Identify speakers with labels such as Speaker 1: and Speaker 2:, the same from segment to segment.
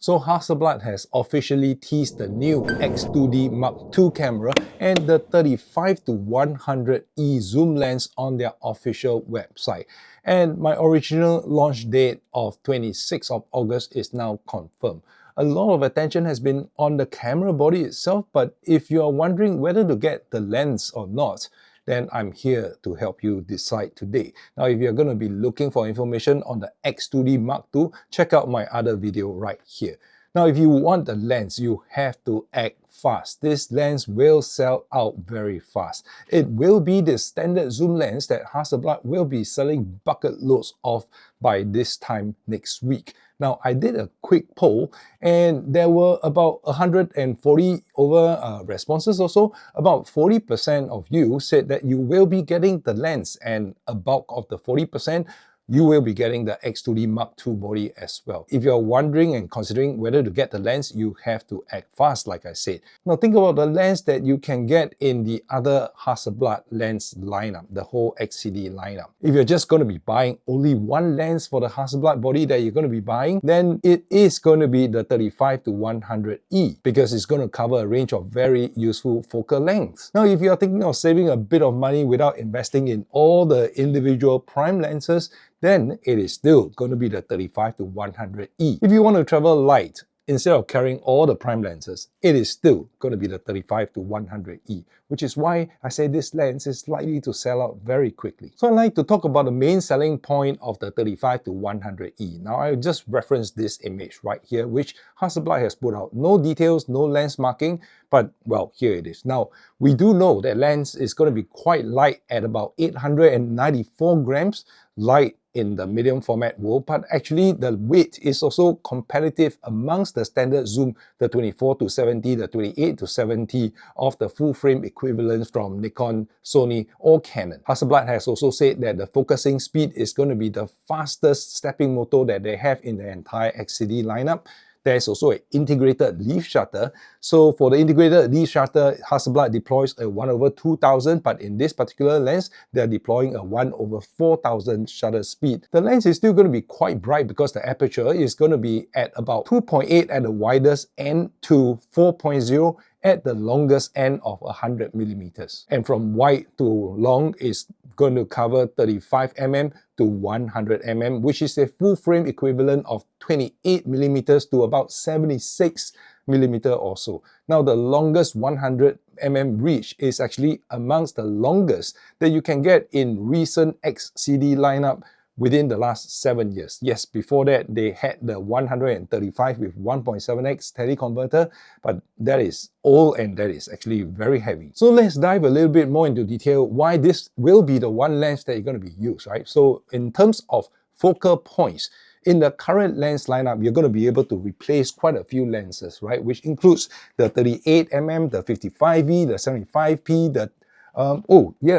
Speaker 1: So Hasselblad has officially teased the new X2D Mark II camera and the 35 to 100E zoom lens on their official website. And my original launch date of 26th of August is now confirmed. A lot of attention has been on the camera body itself, but if you are wondering whether to get the lens or not, then I'm here to help you decide today. Now, if you're going to be looking for information on the X2D Mark II, check out my other video right here. Now, if you want the lens, you have to act fast. This lens will sell out very fast. It will be the standard zoom lens that Hasselblad will be selling bucket loads of by this time next week. Now, I did a quick poll and there were about 140 over responses or so. About 40% of you said that you will be getting the lens, and a bulk of the 40% you will be getting the X2D Mark II body as well. If you're wondering and considering whether to get the lens, you have to act fast, like I said. Now think about the lens that you can get in the other Hasselblad lens lineup, the whole XCD lineup. If you're just going to be buying only one lens for the Hasselblad body that you're going to be buying, then it is going to be the 35 to 100E because it's going to cover a range of very useful focal lengths. Now, if you're thinking of saving a bit of money without investing in all the individual prime lenses, then it is still going to be the 35 to 100E. If you want to travel light, instead of carrying all the prime lenses, it is still going to be the 35 to 100E, which is why I say this lens is likely to sell out very quickly. So I'd like to talk about the main selling point of the 35 to 100E. Now I just referenced this image right here, which Hasselblad has put out. No details, no lens marking, but well, here it is. Now, we do know that lens is going to be quite light at about 894 grams, light in the medium format world, but actually the weight is also competitive amongst the standard zoom, the 24 to 70, the 28 to 70 of the full frame equivalents from Nikon, Sony or Canon. Hasselblad has also said that the focusing speed is going to be the fastest stepping motor that they have in the entire XCD lineup. There's also an integrated leaf shutter. So for the integrated leaf shutter, Hasselblad deploys a 1/2000, but in this particular lens, they're deploying a 1/4000 shutter speed. The lens is still going to be quite bright because the aperture is going to be at about 2.8 at the widest end to 4.0 at the longest end of 100 millimeters. And from wide to long is going to cover 35 mm to 100 mm, which is a full frame equivalent of 28 millimeters to about 76 millimeter or so. Now the longest 100 mm reach is actually amongst the longest that you can get in recent XCD lineup within the last 7 years. Yes, before that they had the 135 with 1.7x teleconverter, but that is old and that is actually very heavy. So let's dive a little bit more into detail why this will be the one lens that you're going to be used, right? So in terms of focal points, in the current lens lineup, you're going to be able to replace quite a few lenses, right? Which includes the 38mm, the 55V, the 75p, the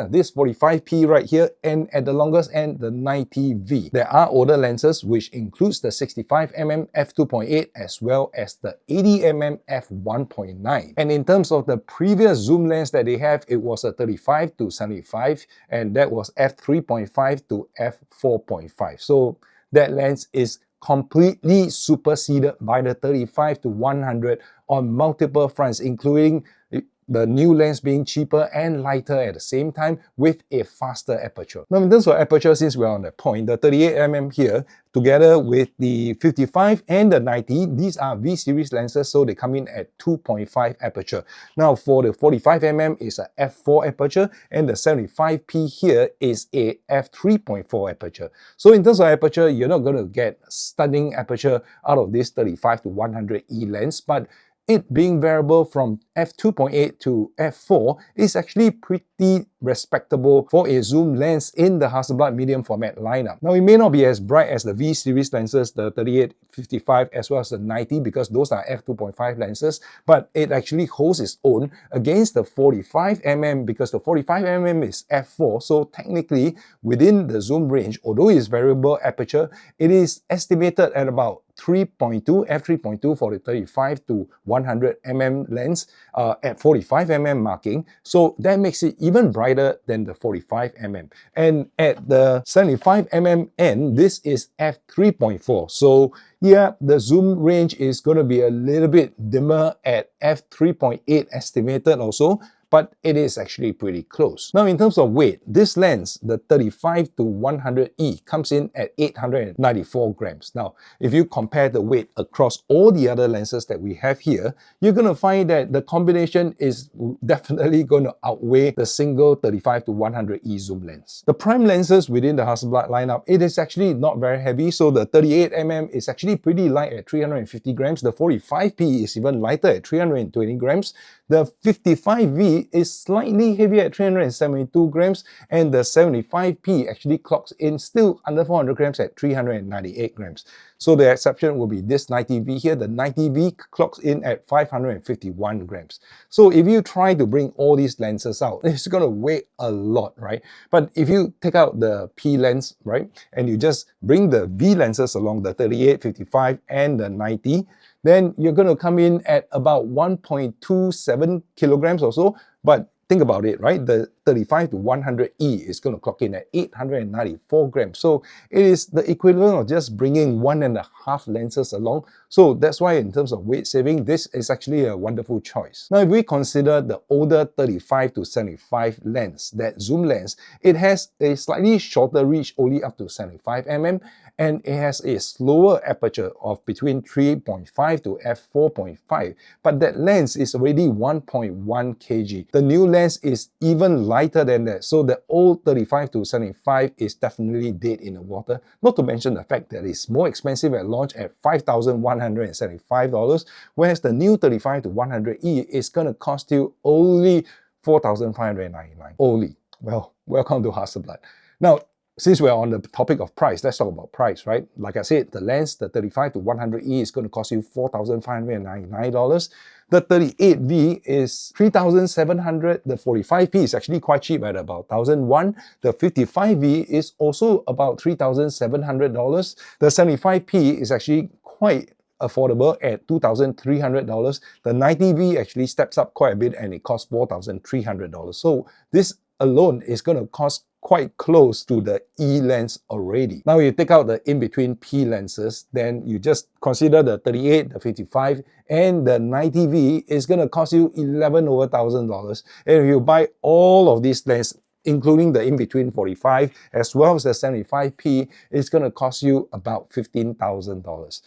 Speaker 1: this 45p right here, and at the longest end, the 90V. There are older lenses, which includes the 65mm f2.8 as well as the 80mm f1.9. And in terms of the previous zoom lens that they have, it was a 35 to 75, and that was f3.5 to f4.5. So that lens is completely superseded by the 35 to 100 on multiple fronts, including the new lens being cheaper and lighter at the same time with a faster aperture. Now in terms of aperture, since we're on that point, the 38mm here together with the 55 and the 90, these are V series lenses, so they come in at 2.5 aperture. Now for the 45mm is a f4 aperture and the 75p here is a f3.4 aperture. So in terms of aperture, you're not going to get stunning aperture out of this 35 to 100E lens, but it being variable from f2.8 to f4 is actually pretty respectable for a zoom lens in the Hasselblad medium format lineup. Now it may not be as bright as the V series lenses, the 38, 55 as well as the 90, because those are f2.5 lenses, but it actually holds its own against the 45mm because the 45mm is f4, so technically within the zoom range, although it's variable aperture, it is estimated at about 3.2, f3.2 for the 35 to 100mm lens at 45mm marking. So that makes it even brighter than the 45mm. And at the 75mm end, this is f3.4. So yeah, the zoom range is going to be a little bit dimmer at f3.8 estimated also, but it is actually pretty close. Now in terms of weight, this lens, the 35 to 100E, comes in at 894 grams. Now, if you compare the weight across all the other lenses that we have here, you're going to find that the combination is definitely going to outweigh the single 35 to 100E zoom lens. The prime lenses within the Hasselblad lineup, it is actually not very heavy, so the 38mm is actually pretty light at 350 grams. The 45p is even lighter at 320 grams. The 55V is slightly heavier at 372 grams, and the 75p actually clocks in still under 400 grams at 398 grams. So the exception will be this 90V here. The 90V clocks in at 551 grams. So if you try to bring all these lenses out, it's going to weigh a lot, right? But if you take out the P lens, right, and you just bring the V lenses along, the 38, 55, and the 90, then you're going to come in at about 1.27 kilograms or so. But think about it, right? The 35 to 100E is going to clock in at 894 grams. So it is the equivalent of just bringing 1.5 lenses along. So that's why in terms of weight saving, this is actually a wonderful choice. Now, if we consider the older 35 to 75 lens, that zoom lens, it has a slightly shorter reach, only up to 75mm, and it has a slower aperture of between 3.5 to f4.5. But that lens is already 1.1 kg. The new lens is even lighter than that. So the old 35 to 75 is definitely dead in the water. Not to mention the fact that it's more expensive at launch at $5,175, whereas the new 35 to 100E is going to cost you only $4,599. Only. Well, welcome to Hasselblad. Now, since we're on the topic of price, let's talk about price, right? Like I said, the lens, the 35 to 100E is going to cost you $4,599. The 38V is $3,700. The 45P is actually quite cheap at about $1,001. The 55V is also about $3,700. The 75P is actually quite affordable at $2,300. The 90V actually steps up quite a bit and it costs $4,300. So this alone is going to cost quite close to the E lens already. Now you take out the in-between P lenses, then you just consider the 38, the 55, and the 90V is going to cost you $11,000. And if you buy all of these lenses, including the in-between 45 as well as the 75P, it's going to cost you about $15,000.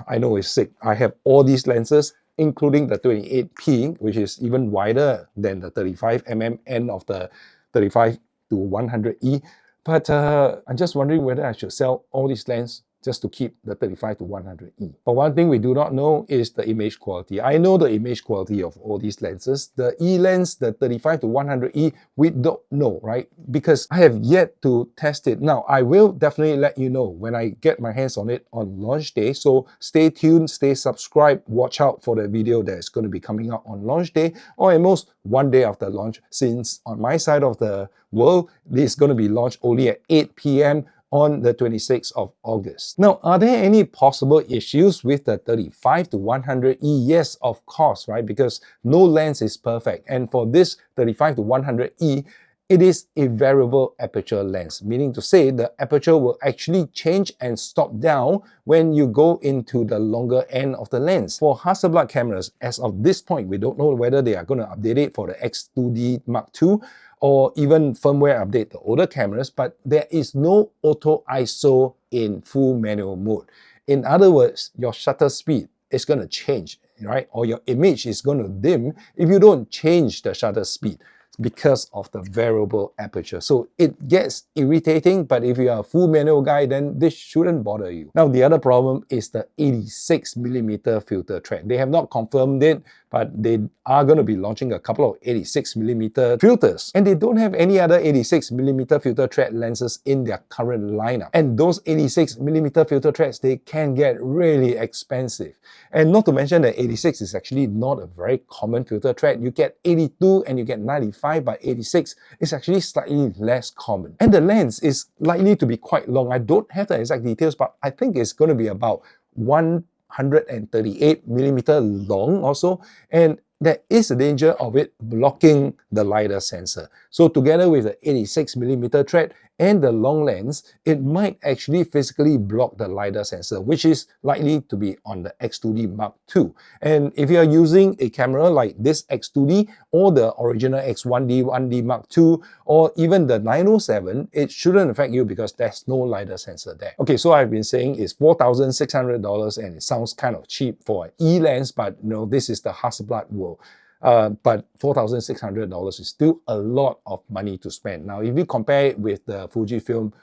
Speaker 1: I know it's sick. I have all these lenses, including the 28P, which is even wider than the 35mm end of the 35 to 100E. But I'm just wondering whether I should sell all these lenses just to keep the 35 to 100E. But one thing we do not know is the image quality. I know the image quality of all these lenses. The E lens, the 35 to 100E, we don't know, right? Because I have yet to test it. Now, I will definitely let you know when I get my hands on it on launch day. So stay tuned, stay subscribed, watch out for the video that's going to be coming out on launch day, or at most one day after launch, since on my side of the world, this is going to be launched only at 8 p.m. on the 26th of August. Now, are there any possible issues with the 35 to 100E? Yes, of course, right? Because no lens is perfect. And for this 35 to 100E, it is a variable aperture lens, meaning to say the aperture will actually change and stop down when you go into the longer end of the lens. For Hasselblad cameras, as of this point, we don't know whether they are going to update it for the X2D Mark II or even firmware update the older cameras, but there is no auto ISO in full manual mode. In other words, your shutter speed is going to change, right? Or your image is going to dim if you don't change the shutter speed because of the variable aperture. So it gets irritating, but if you are a full manual guy, then this shouldn't bother you. Now, the other problem is the 86mm filter thread. They have not confirmed it, but they are going to be launching a couple of 86mm filters. And they don't have any other 86mm filter thread lenses in their current lineup. And those 86mm filter threads, they can get really expensive. And not to mention that 86 is actually not a very common filter thread. You get 82 and you get 95, but 86 is actually slightly less common. And the lens is likely to be quite long. I don't have the exact details, but I think it's going to be about 138mm long also. And there is a danger of it blocking the LiDAR sensor. So together with the 86mm thread and the long lens, it might actually physically block the LiDAR sensor, which is likely to be on the X2D Mark II. And if you are using a camera like this X2D or the original X1D, 1D Mark II, or even the 907, it shouldn't affect you because there's no LiDAR sensor there. Okay, so I've been saying it's $4,600 and it sounds kind of cheap for an E-lens, but this is the Hasselblad world. But $4,600 is still a lot of money to spend. Now, if you compare it with the Fujifilm,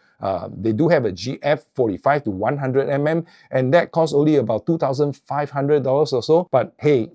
Speaker 1: they do have a GF 45 to 100mm, and that costs only about $2,500 or so. But hey,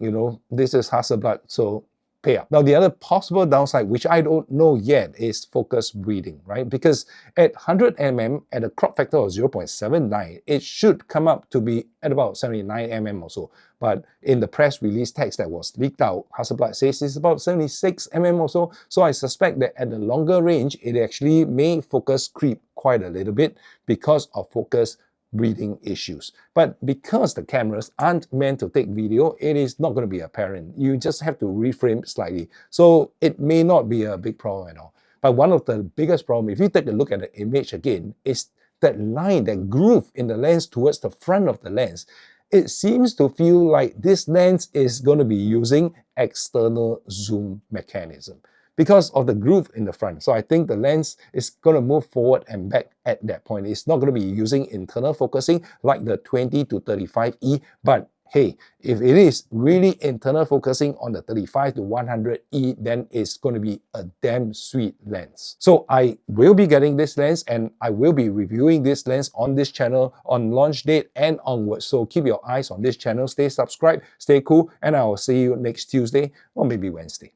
Speaker 1: this is Hasselblad, so pay up. Now, the other possible downside, which I don't know yet, is focus breathing, right? Because at 100mm, at a crop factor of 0.79, it should come up to be at about 79mm or so. But in the press release text that was leaked out, Hasselblad says it's about 76mm or so. So I suspect that at the longer range, it actually may focus creep quite a little bit because of focus breathing issues. But because the cameras aren't meant to take video, it is not going to be apparent. You just have to reframe slightly. So it may not be a big problem at all. But one of the biggest problems, if you take a look at the image again, is that line, that groove in the lens towards the front of the lens. It seems to feel like this lens is going to be using external zoom mechanism because of the groove in the front. So I think the lens is going to move forward and back at that point. It's not going to be using internal focusing like the 20 to 35E, but hey, if it is really internal focusing on the 35 to 100E, then it's going to be a damn sweet lens. So I will be getting this lens and I will be reviewing this lens on this channel on launch date and onwards. So keep your eyes on this channel, stay subscribed, stay cool, and I will see you next Tuesday or maybe Wednesday.